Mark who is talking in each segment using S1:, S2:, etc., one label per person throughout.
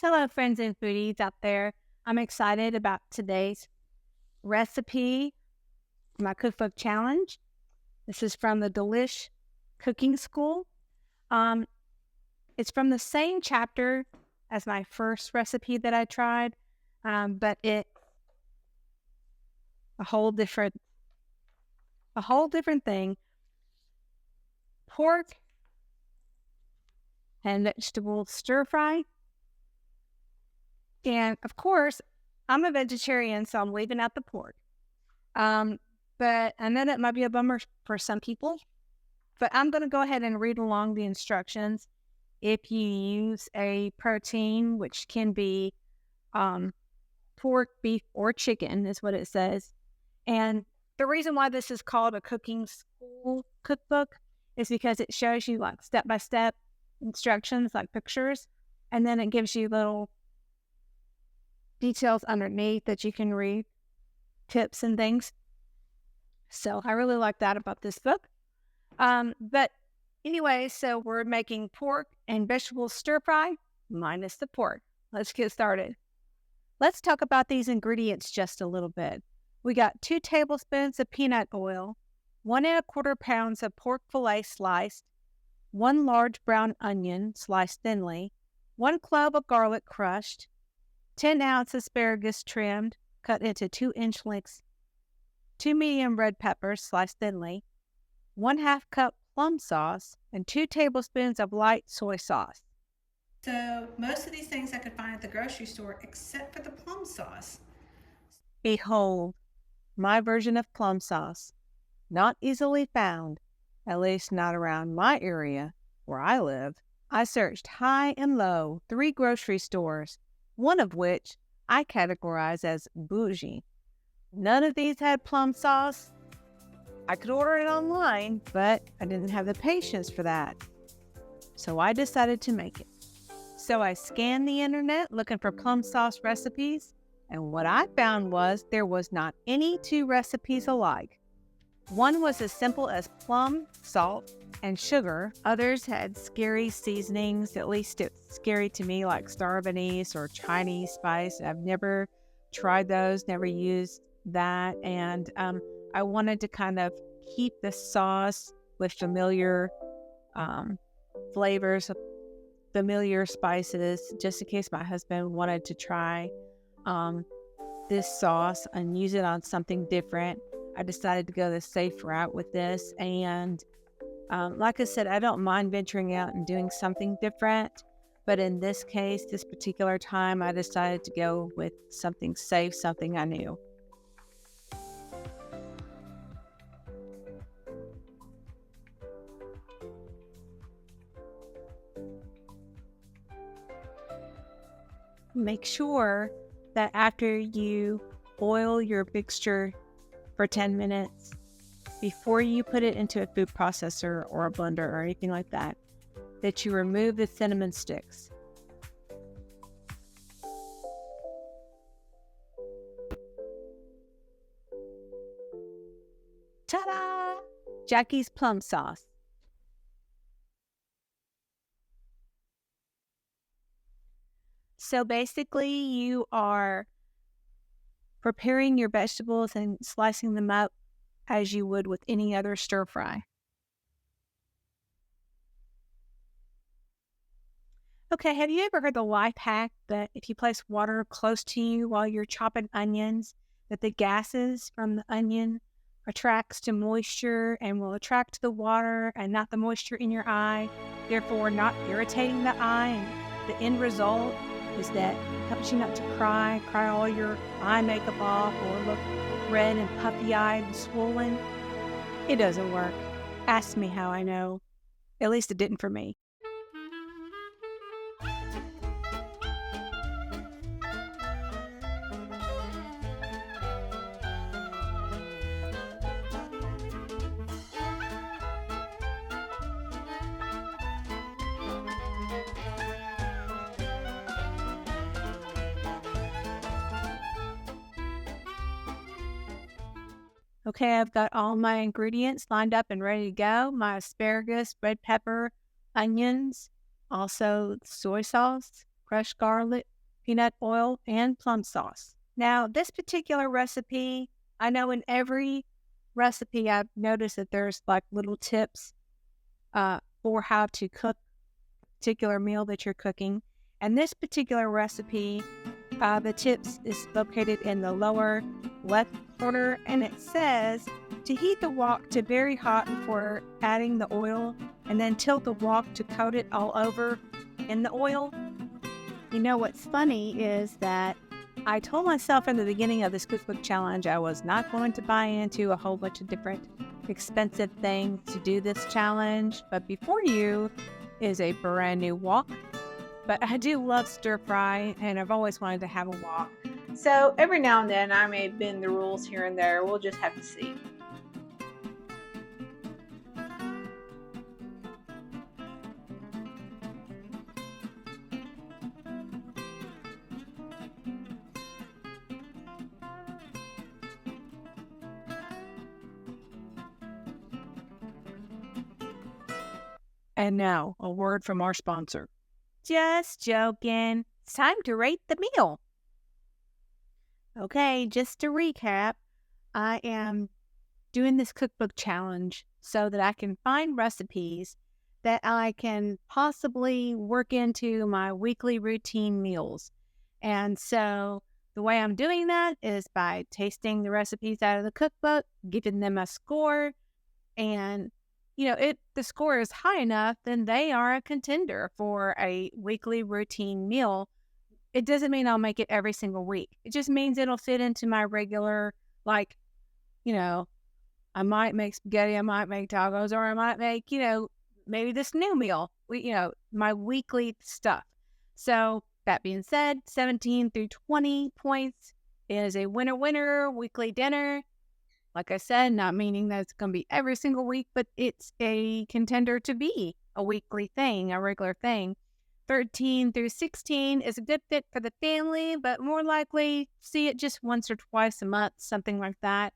S1: Hello, friends and foodies out there. I'm excited about today's recipe, my cookbook challenge. This is from the Delish Cooking School. Um, it's from the same chapter as my first recipe that I tried, but it a whole different thing. Pork and vegetable stir fry, and of course, I'm a vegetarian, so I'm leaving out the pork. But I know that might be a bummer for some people, but I'm going to go ahead and read along the instructions. If you use a protein, which can be pork, beef, or chicken, is what it says. And the reason why this is called a cooking school cookbook is because it shows you like step-by-step instructions, like pictures, and then it gives you little details underneath that you can read, tips and things. So I really like that about this book. But anyway, so we're making pork and vegetable stir fry minus the pork. Let's get started. Let's talk about these ingredients just a little bit. We got 2 tablespoons of peanut oil, 1¼ pounds of pork fillet sliced, 1 large brown onion sliced thinly, 1 clove of garlic crushed, 10-ounce asparagus trimmed, cut into 2-inch lengths, 2 medium red peppers sliced thinly, 1/2 cup plum sauce, and 2 tablespoons of light soy sauce.
S2: So most of these things I could find at the grocery store except for the plum sauce.
S1: Behold, my version of plum sauce, not easily found, at least not around my area where I live. I searched high and low 3 grocery stores, one of which I categorize as bougie. None of these had plum sauce. I could order it online, but I didn't have the patience for that. So I decided to make it. So I scanned the internet looking for plum sauce recipes, and what I found was there was not any 2 recipes alike. One was as simple as plum, salt, and sugar. Others had scary seasonings, at least it's scary to me, like star anise or Chinese spice. I've never tried those, never used that, and I wanted to kind of keep the sauce with familiar flavors, familiar spices, just in case my husband wanted to try this sauce and use it on something different. I decided to go the safe route with this, and like I said, I don't mind venturing out and doing something different, but in this case, this particular time, I decided to go with something safe, something I knew. Make sure that after you boil your mixture for 10 minutes, before you put it into a food processor or a blender or anything like that, that you remove the cinnamon sticks. Ta-da! Jackie's plum sauce. So basically, you are preparing your vegetables and slicing them up as you would with any other stir fry. Okay, have you ever heard the life hack that if you place water close to you while you're chopping onions, that the gases from the onion attracts to moisture and will attract to the water and not the moisture in your eye, therefore not irritating the eye, and the end result is that it helps you not to cry all your eye makeup off or look red and puffy-eyed and swollen? It doesn't work. Ask me how I know. At least it didn't for me. Okay, I've got all my ingredients lined up and ready to go. My asparagus, red pepper, onions, also soy sauce, fresh garlic, peanut oil, and plum sauce. Now, this particular recipe, I know in every recipe I've noticed that there's like little tips for how to cook a particular meal that you're cooking. And this particular recipe, the tips is located in the lower left corner, and it says to heat the wok to very hot before adding the oil, and then tilt the wok to coat it all over in the oil. You know what's funny is that I told myself in the beginning of this cookbook challenge I was not going to buy into a whole bunch of different expensive things to do this challenge, but before you is a brand new wok. But I do love stir fry, and I've always wanted to have a wok. So every now and then I may bend the rules here and there. We'll just have to see. And now, a word from our sponsor. Just joking. It's time to rate the meal. Okay, just to recap, I am doing this cookbook challenge so that I can find recipes that I can possibly work into my weekly routine meals. And so the way I'm doing that is by tasting the recipes out of the cookbook, giving them a score, and if the score is high enough, then they are a contender for a weekly routine meal. It doesn't mean I'll make it every single week. It just means it'll fit into my regular, I might make spaghetti, I might make tacos, or I might make, maybe this new meal, my weekly stuff. So that being said, 17 through 20 points is a winner weekly dinner. Like I said, not meaning that it's going to be every single week, but it's a contender to be a weekly thing, a regular thing. 13 through 16 is a good fit for the family, but more likely see it just once or twice a month, something like that.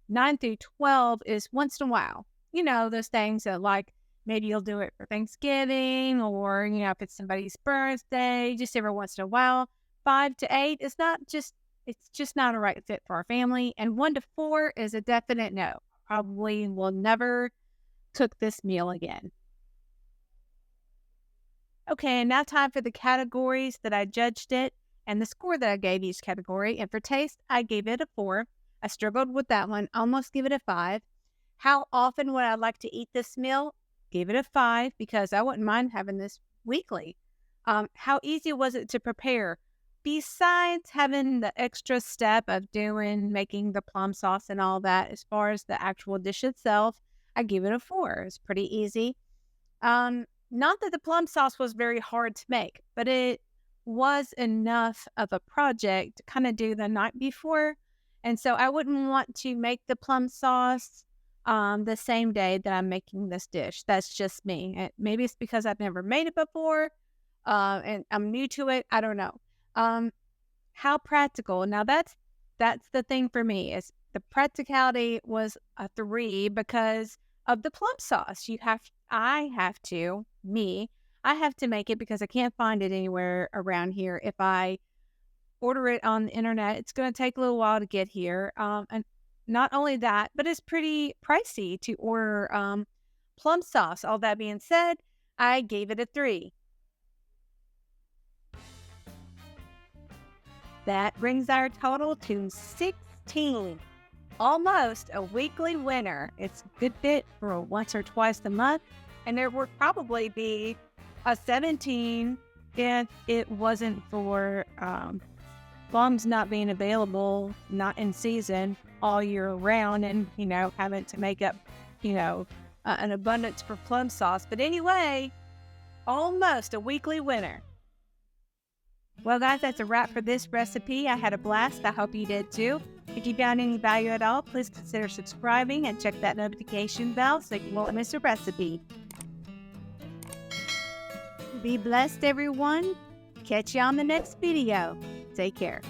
S1: 9 through 12 is once in a while. Those things that maybe you'll do it for Thanksgiving or, if it's somebody's birthday, just every once in a while. 5 to 8 is it's just not a right fit for our family. And 1 to 4 is a definite no. Probably will never cook this meal again. Okay, and now time for the categories that I judged it and the score that I gave each category. And for taste, I gave it a 4. I struggled with that one, almost give it a 5. How often would I like to eat this meal? Gave it a 5 because I wouldn't mind having this weekly. How easy was it to prepare? Besides having the extra step of making the plum sauce and all that, as far as the actual dish itself, I give it a 4. It's pretty easy. Not that the plum sauce was very hard to make, but it was enough of a project to kind of do the night before. And so I wouldn't want to make the plum sauce the same day that I'm making this dish. That's just me. And maybe it's because I've never made it before and I'm new to it. I don't know. How practical. Now that's the thing for me is the practicality was a 3 because of the plum sauce. I have to make it because I can't find it anywhere around here. If I order it on the internet, it's going to take a little while to get here. And not only that, but it's pretty pricey to order plum sauce. All that being said, I gave it a 3. That brings our total to 16. Almost a weekly winner. It's a good fit for once or twice a month. And there would probably be a 17 if it wasn't for plums not being available, not in season all year round, and, having to make up, an abundance for plum sauce. But anyway, almost a weekly winner. Well, guys, that's a wrap for this recipe. I had a blast. I hope you did too. If you found any value at all, please consider subscribing and check that notification bell so you won't miss a recipe. Be blessed, everyone. Catch you on the next video. Take care.